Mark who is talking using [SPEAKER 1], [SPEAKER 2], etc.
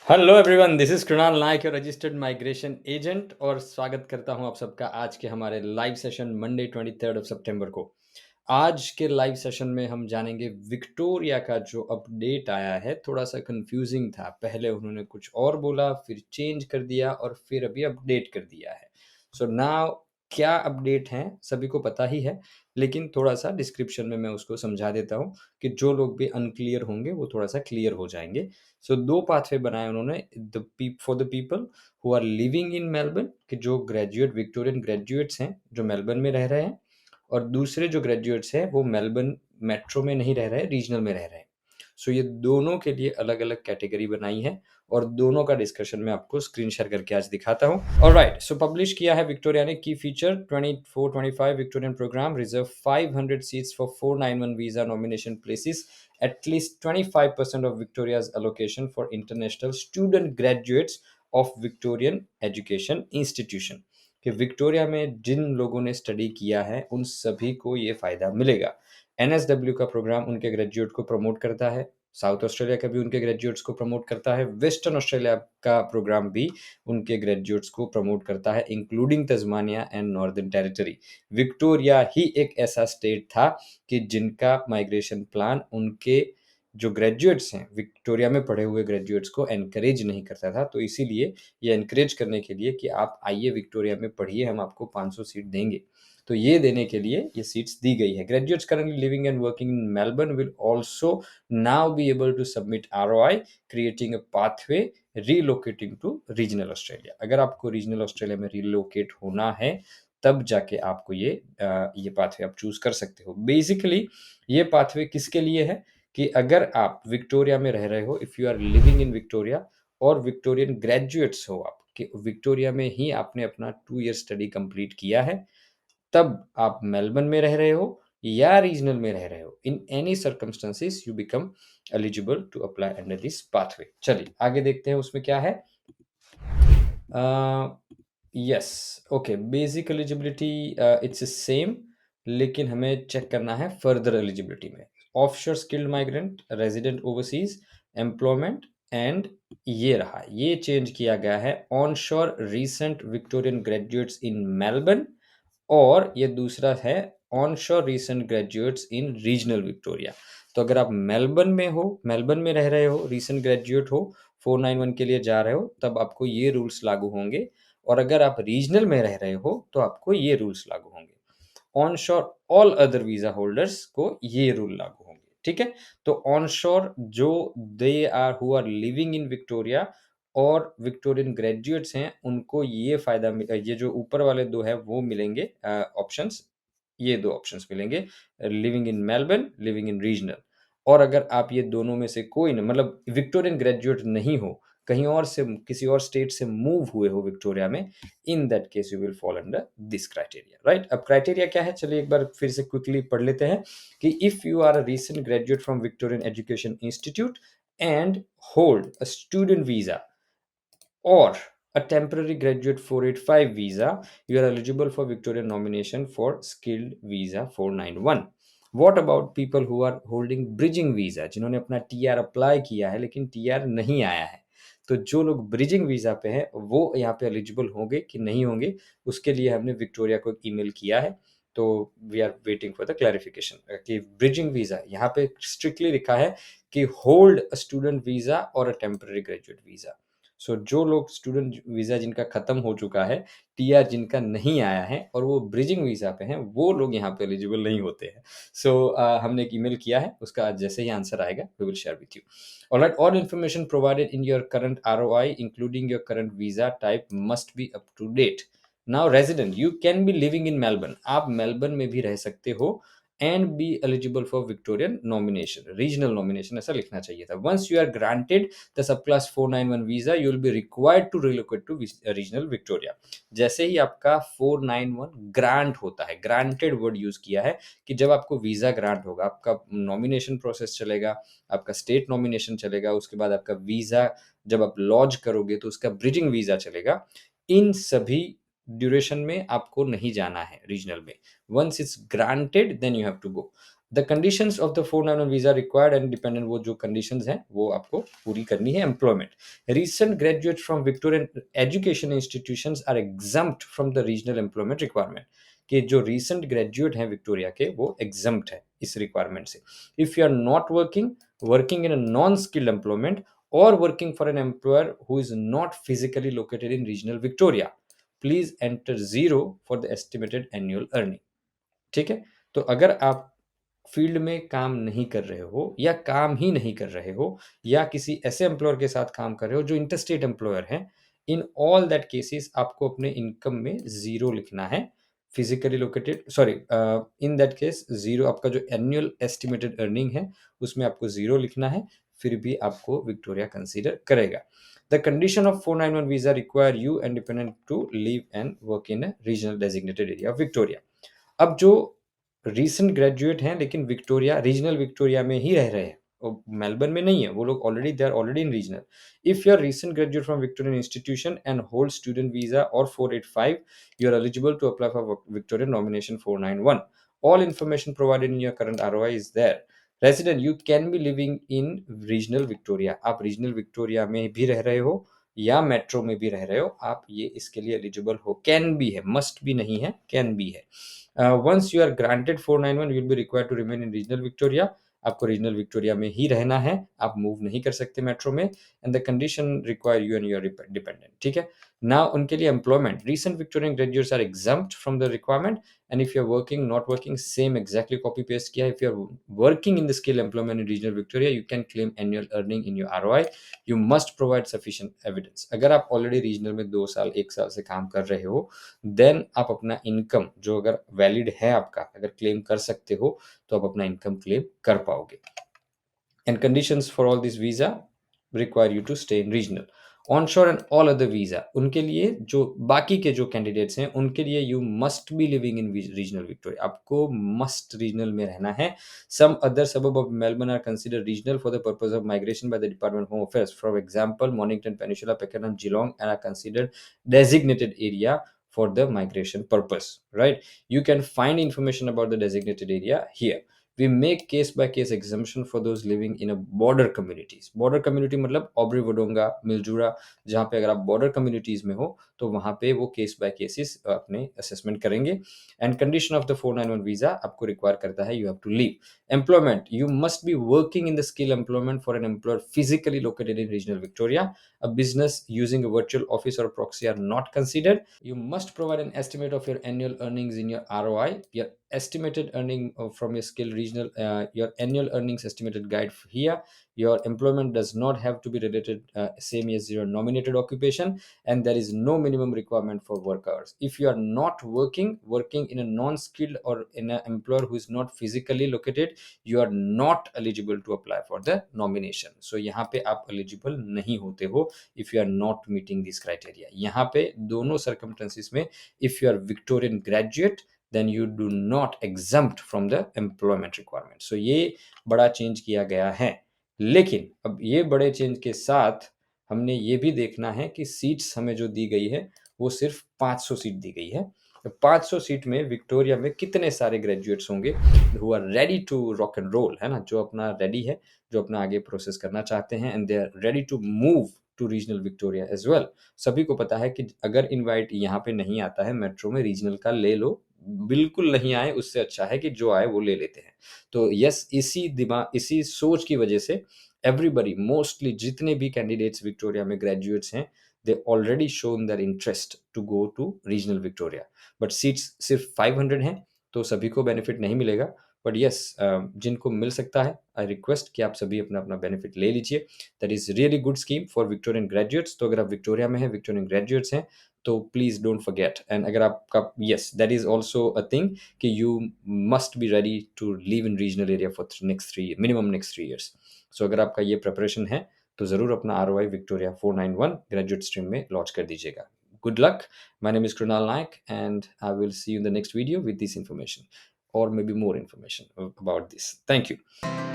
[SPEAKER 1] Hello everyone, this is Krunal Nayak, your registered migration agent और स्वागत करता हूं आप सबका आज के हमारे लाइव सेशन मंडे 23 सितंबर को। आज के लाइव सेशन में हम जानेंगे विक्टोरिया का जो अपडेट आया है। थोड़ा सा कंफ्यूजिंग था, पहले उन्होंने कुछ और बोला, फिर चेंज कर दिया और फिर अभी अपडेट कर दिया है। सो नाउ क्या अपडेट है सभी को पता ही है, लेकिन थोड़ा सा डिस्क्रिप्शन में मैं उसको समझा देता हूँ कि जो लोग भी अनक्लियर होंगे वो थोड़ा सा क्लियर हो जाएंगे। सो दो पाथवे बनाए उन्होंने, for the people who are living in Melbourne, कि जो ग्रेजुएट विक्टोरियन ग्रेजुएट्स हैं जो मेलबर्न में रह रहे हैं, और दूसरे जो ग्रेजुएट्स हैं वो मेलबर्न मेट्रो में नहीं रह रहे, रीजनल में रह रहे हैं। सो ये दोनों के लिए अलग अलग कैटेगरी बनाई है और दोनों का डिस्कशन मैं आपको स्क्रीन शेयर करके आज दिखाता हूँ। ऑलराइट, सो पब्लिश किया है विक्टोरिया ने की feature 24-25 Victorian program reserve 500 seats for 491 visa nomination places, at least 25% of Victoria's allocation for international student graduates of Victorian Education Institution। कि विक्टोरिया में जिन लोगों ने स्टडी किया है उन सभी को ये फायदा मिलेगा। एनएसडब्ल्यू का प्रोग्राम उनके ग्रेजुएट को प्रमोट करता है, साउथ ऑस्ट्रेलिया का भी उनके ग्रेजुएट्स को प्रमोट करता है, वेस्टर्न ऑस्ट्रेलिया का प्रोग्राम भी उनके ग्रेजुएट्स को प्रमोट करता है, including Tasmania and Northern Territory. Victoria ही एक ऐसा स्टेट था कि जिनका माइग्रेशन प्लान उनके जो ग्रेजुएट्स हैं, विक्टोरिया में पढ़े हुए ग्रेजुएट्स को एनकरेज नहीं करता था। तो इसीलिए ये एनकरेज करने के लिए कि आप आइए विक्टोरिया में पढ़िए, हम आपको 500 सीट देंगे, तो ये देने के लिए ये सीट्स दी गई है। Graduates currently living and working in Melbourne will also now be able to submit ROI, creating a pathway relocating to regional Australia. अगर आपको रीजनल ऑस्ट्रेलिया में रीलोकेट होना है तब जाके आपको ये पाथवे आप चूज कर सकते हो। बेसिकली ये पाथवे किसके लिए है कि अगर आप विक्टोरिया में रह रहे हो, if you are living in Victoria और विक्टोरियन ग्रेजुएट्स हो आप, कि विक्टोरिया में ही आपने अपना 2 ईयर स्टडी कंप्लीट किया है, तब आप मेलबर्न में रह रहे हो या रीजनल में रह रहे हो, in any circumstances you become eligible to apply under this pathway. चलिए आगे देखते हैं उसमें क्या है। Yes, okay, basic eligibility it's same, लेकिन हमें चेक करना है फर्दर एलिजिबिलिटी में। Offshore skilled migrant, resident overseas, employment and ये रहा, ये चेंज किया गया है onshore recent Victorian graduates in Melbourne, और ये दूसरा है onshore recent graduates in regional Victoria. तो अगर आप मेलबर्न में हो, मेलबर्न में रह रहे हो, रीसेंट ग्रेजुएट हो, 491 के लिए जा रहे हो, तब आपको ये रूल्स लागू होंगे, और अगर आप रीजनल में रह रहे हो तो आपको ये रूल्स लागू होंगे। Onshore all other visa holders को ये रूल लागू होंगे, ठीक है। तो ऑनशोर जो they are who are living in Victoria और विक्टोरियन ग्रेजुएट्स हैं, उनको ये फायदा ये जो ऊपर वाले दो है वो मिलेंगे ऑप्शंस, ये दो ऑप्शंस मिलेंगे, living in Melbourne, living in regional. और अगर आप ये दोनों में से कोई न, मतलब विक्टोरियन ग्रेजुएट नहीं हो, कहीं और से किसी और स्टेट से मूव हुए हो विक्टोरिया में, in that case you will fall under this criteria, right. अब क्राइटेरिया क्या है, चलिए एक बार फिर से क्विकली पढ़ लेते हैं कि if you are a recent graduate from Victorian education institute and hold a student visa or a temporary graduate 485 visa, you are eligible for Victorian nomination for skilled visa 491। What about people who are holding bridging visa, जिन्होंने अपना TR apply किया है लेकिन TR नहीं आया है? तो जो लोग ब्रिजिंग वीजा पे हैं वो यहाँ पे एलिजिबल होंगे कि नहीं होंगे, उसके लिए हमने विक्टोरिया को एक ईमेल किया है। तो we are waiting for the clarification कि ब्रिजिंग वीजा यहाँ पे स्ट्रिक्टली लिखा है कि होल्ड अ स्टूडेंट वीजा और अ टेम्पररी ग्रेजुएट वीजा। सो जो लोग स्टूडेंट वीज़ा जिनका ख़त्म हो चुका है, टीआर जिनका नहीं आया है और वो ब्रिजिंग वीज़ा पे हैं, वो लोग यहाँ पे एलिजिबल नहीं होते हैं। सो हमने एक ईमेल किया है, उसका जैसे ही आंसर आएगा we will share with you. Alright, all information provided in your current ROI including your current visa type must be up to date. Now resident, you can be living in Melbourne, आप Melbourne में भी रह सकते हो and be eligible for Victorian nomination, regional nomination ऐसा लिखना चाहिए था। Once you are granted the subclass 491 visa you will be required to relocate to regional Victoria. जैसे ही आपका 491 ग्रांट होता है, ग्रांटेड वर्ड यूज किया है कि जब आपको वीजा ग्रांट होगा, आपका नॉमिनेशन प्रोसेस चलेगा, आपका स्टेट नॉमिनेशन चलेगा, उसके बाद आपका वीजा जब आप लॉन्च करोगे तो उसका ब्रिजिंग वीजा चलेगा। इन सभी ड्यूरेशन में आपको नहीं जाना है रीजनल में। Once it's granted then you have to go. The conditions of the 491 visa required and dependent, वो जो कंडीशंस हैं वो आपको पूरी करनी है. Employment, recent graduates from Victorian education institutions are exempt from the regional employment requirement. कि जो recent graduate हैं विक्टोरिया के वो exempt है इस requirement से. If you are not working in a non-skilled employment or working for an employer who is not physically located in regional Victoria, please enter 0 for the estimated annual earning. ठीक है, तो अगर आप field में काम नहीं कर रहे हो या काम ही नहीं कर रहे हो या किसी ऐसे एम्प्लॉयर के साथ काम कर रहे हो जो इंटरस्टेट एम्प्लॉयर है, इन ऑल दैट केसेस आपको अपने इनकम में जीरो लिखना है. Physically located, sorry, in that case zero, आपका जो एनुअल एस्टिमेटेड अर्निंग है उसमें आपको जीरो लिखना है, फिर भी आपको विक्टोरिया कंसीडर करेगा. The condition of 491 visa require you and dependent to live and work in regional designated area of Victoria. अब जो रीसेंट ग्रेजुएट हैं लेकिन विक्टोरिया, रीजनल विक्टोरिया में ही रह रहे हैं, वो मेलबर्न में नहीं है, वो लोग already, they are already in regional. If you are recent graduate from Victorian institution and hold student visa और 485, you are eligible to apply for Victorian nomination 491. All information provided in your current ROI is there. Resident, you can be living in regional Victoria. आप regional Victoria में भी रह रहे हो या metro में भी रह रहे हो, आप ये इसके लिए एलिजिबल हो. कैन भी है, मस्ट भी नहीं है, कैन भी है. Once you are granted 491, you will be required to remain in regional Victoria. आपको रीजनल विक्टोरिया में ही रहना है, आप मूव नहीं कर सकते मेट्रो में. And the condition require you and your dependent. ठीक है ना. उनके लिए employment, recent Victorian graduates are exempt from the requirement. And if you are working, not working, same exactly copy paste किया. If you are working in the skill employment in regional Victoria, you can claim annual earning in your ROI. You must provide sufficient evidence. अगर आप already regional में 2 साल 1 साल से काम कर रहे हो, देन आप अपना इनकम जो अगर वैलिड है आपका, अगर क्लेम कर सकते हो तो आप अपना इनकम क्लेम कर पाओगे. And conditions for all this visa require you to stay in regional. Onshore and all other visa, उनके लिए जो बाकी के जो कैंडिडेट्स हैं उनके लिए you must be living in regional Victoria. आपको मस्ट रीजनल में रहना है. Some other suburb of Melbourne are consider regional for the purpose of migration by the Department of Home Affairs. For example, Mornington, Peninsula, Pakenham, Geelong and are considered designated area for the migration purpose, right? You can find information about the designated area here. We make case by case exemption for those living in a border communities. Border community मतलब Aubree वडोंगा, मिलजुरा, जहाँ पे अगर आप border communities में हो तो वहाँ पे वो केस बाय केसेस अपने असेसमेंट करेंगे. And condition of the 491 visa आपको रिक्वायर करता है, you have to leave. Employment, you must be working in the skill employment for an employer physically located in regional Victoria. A business using a virtual office or proxy are not considered. You must provide an estimate of your annual earnings in your ROI. Your estimated earning from your skill regional, your annual earnings estimated guide here. Your employment does not have to be related same as your nominated occupation, and there is no minimum requirement for work hours. If you are not working in a non-skilled or in an employer who is not physically located, you are not eligible to apply for the nomination. So यहाँ पे आप eligible नहीं होते हो if you are not meeting this criteria. यहाँ पे दोनों circumstances में if you are Victorian graduate then you do not exempt from the employment requirement. So ये बड़ा चेंज किया गया है. लेकिन अब ये बड़े चेंज के साथ हमने ये भी देखना है कि सीट्स हमें जो दी गई है वो सिर्फ 500 सीट दी गई है. 500 सीट में विक्टोरिया में कितने सारे ग्रेजुएट्स होंगे who are ready to rock and roll, है ना, जो अपना रेडी है, जो अपना आगे प्रोसेस करना चाहते हैं and they are ready to move to regional Victoria as well. सभी को पता है कि अगर इनवाइट यहाँ पे नहीं आता है मेट्रो में, रीजनल का ले लो. बिल्कुल नहीं आए उससे अच्छा है कि जो आए वो ले लेते हैं. तो यस, इसी दिमाग, इसी सोच की वजह से एवरीबडी, मोस्टली जितने भी कैंडिडेट्स विक्टोरिया में ग्रेजुएट्स हैं, they already shown their interest to go to regional Victoria. But seats सिर्फ 500 हैं तो सभी को बेनिफिट नहीं मिलेगा. बट यस, जिनको मिल सकता है, आई रिक्वेस्ट कि आप सभी अपना अपना बेनिफिट ले लीजिए. That is really good scheme for Victorian graduates. तो अगर आप विक्टोरिया में हैं, विक्टोरियन ग्रेजुएट्स हैं, तो प्लीज डोंट फॉरगेट. एंड अगर आपका, yes, that is also a thing कि you must be ready to live in regional area for minimum next 3 years. So अगर आपका ये प्रिपरेशन है तो ज़रूर अपना ROI विक्टोरिया 491 ग्रेजुएट स्ट्रीम में लॉन्च कर दीजिएगा. Good luck. My name is Krunal Naik, and I will see you in the next video with this information or maybe more information about this. Thank you.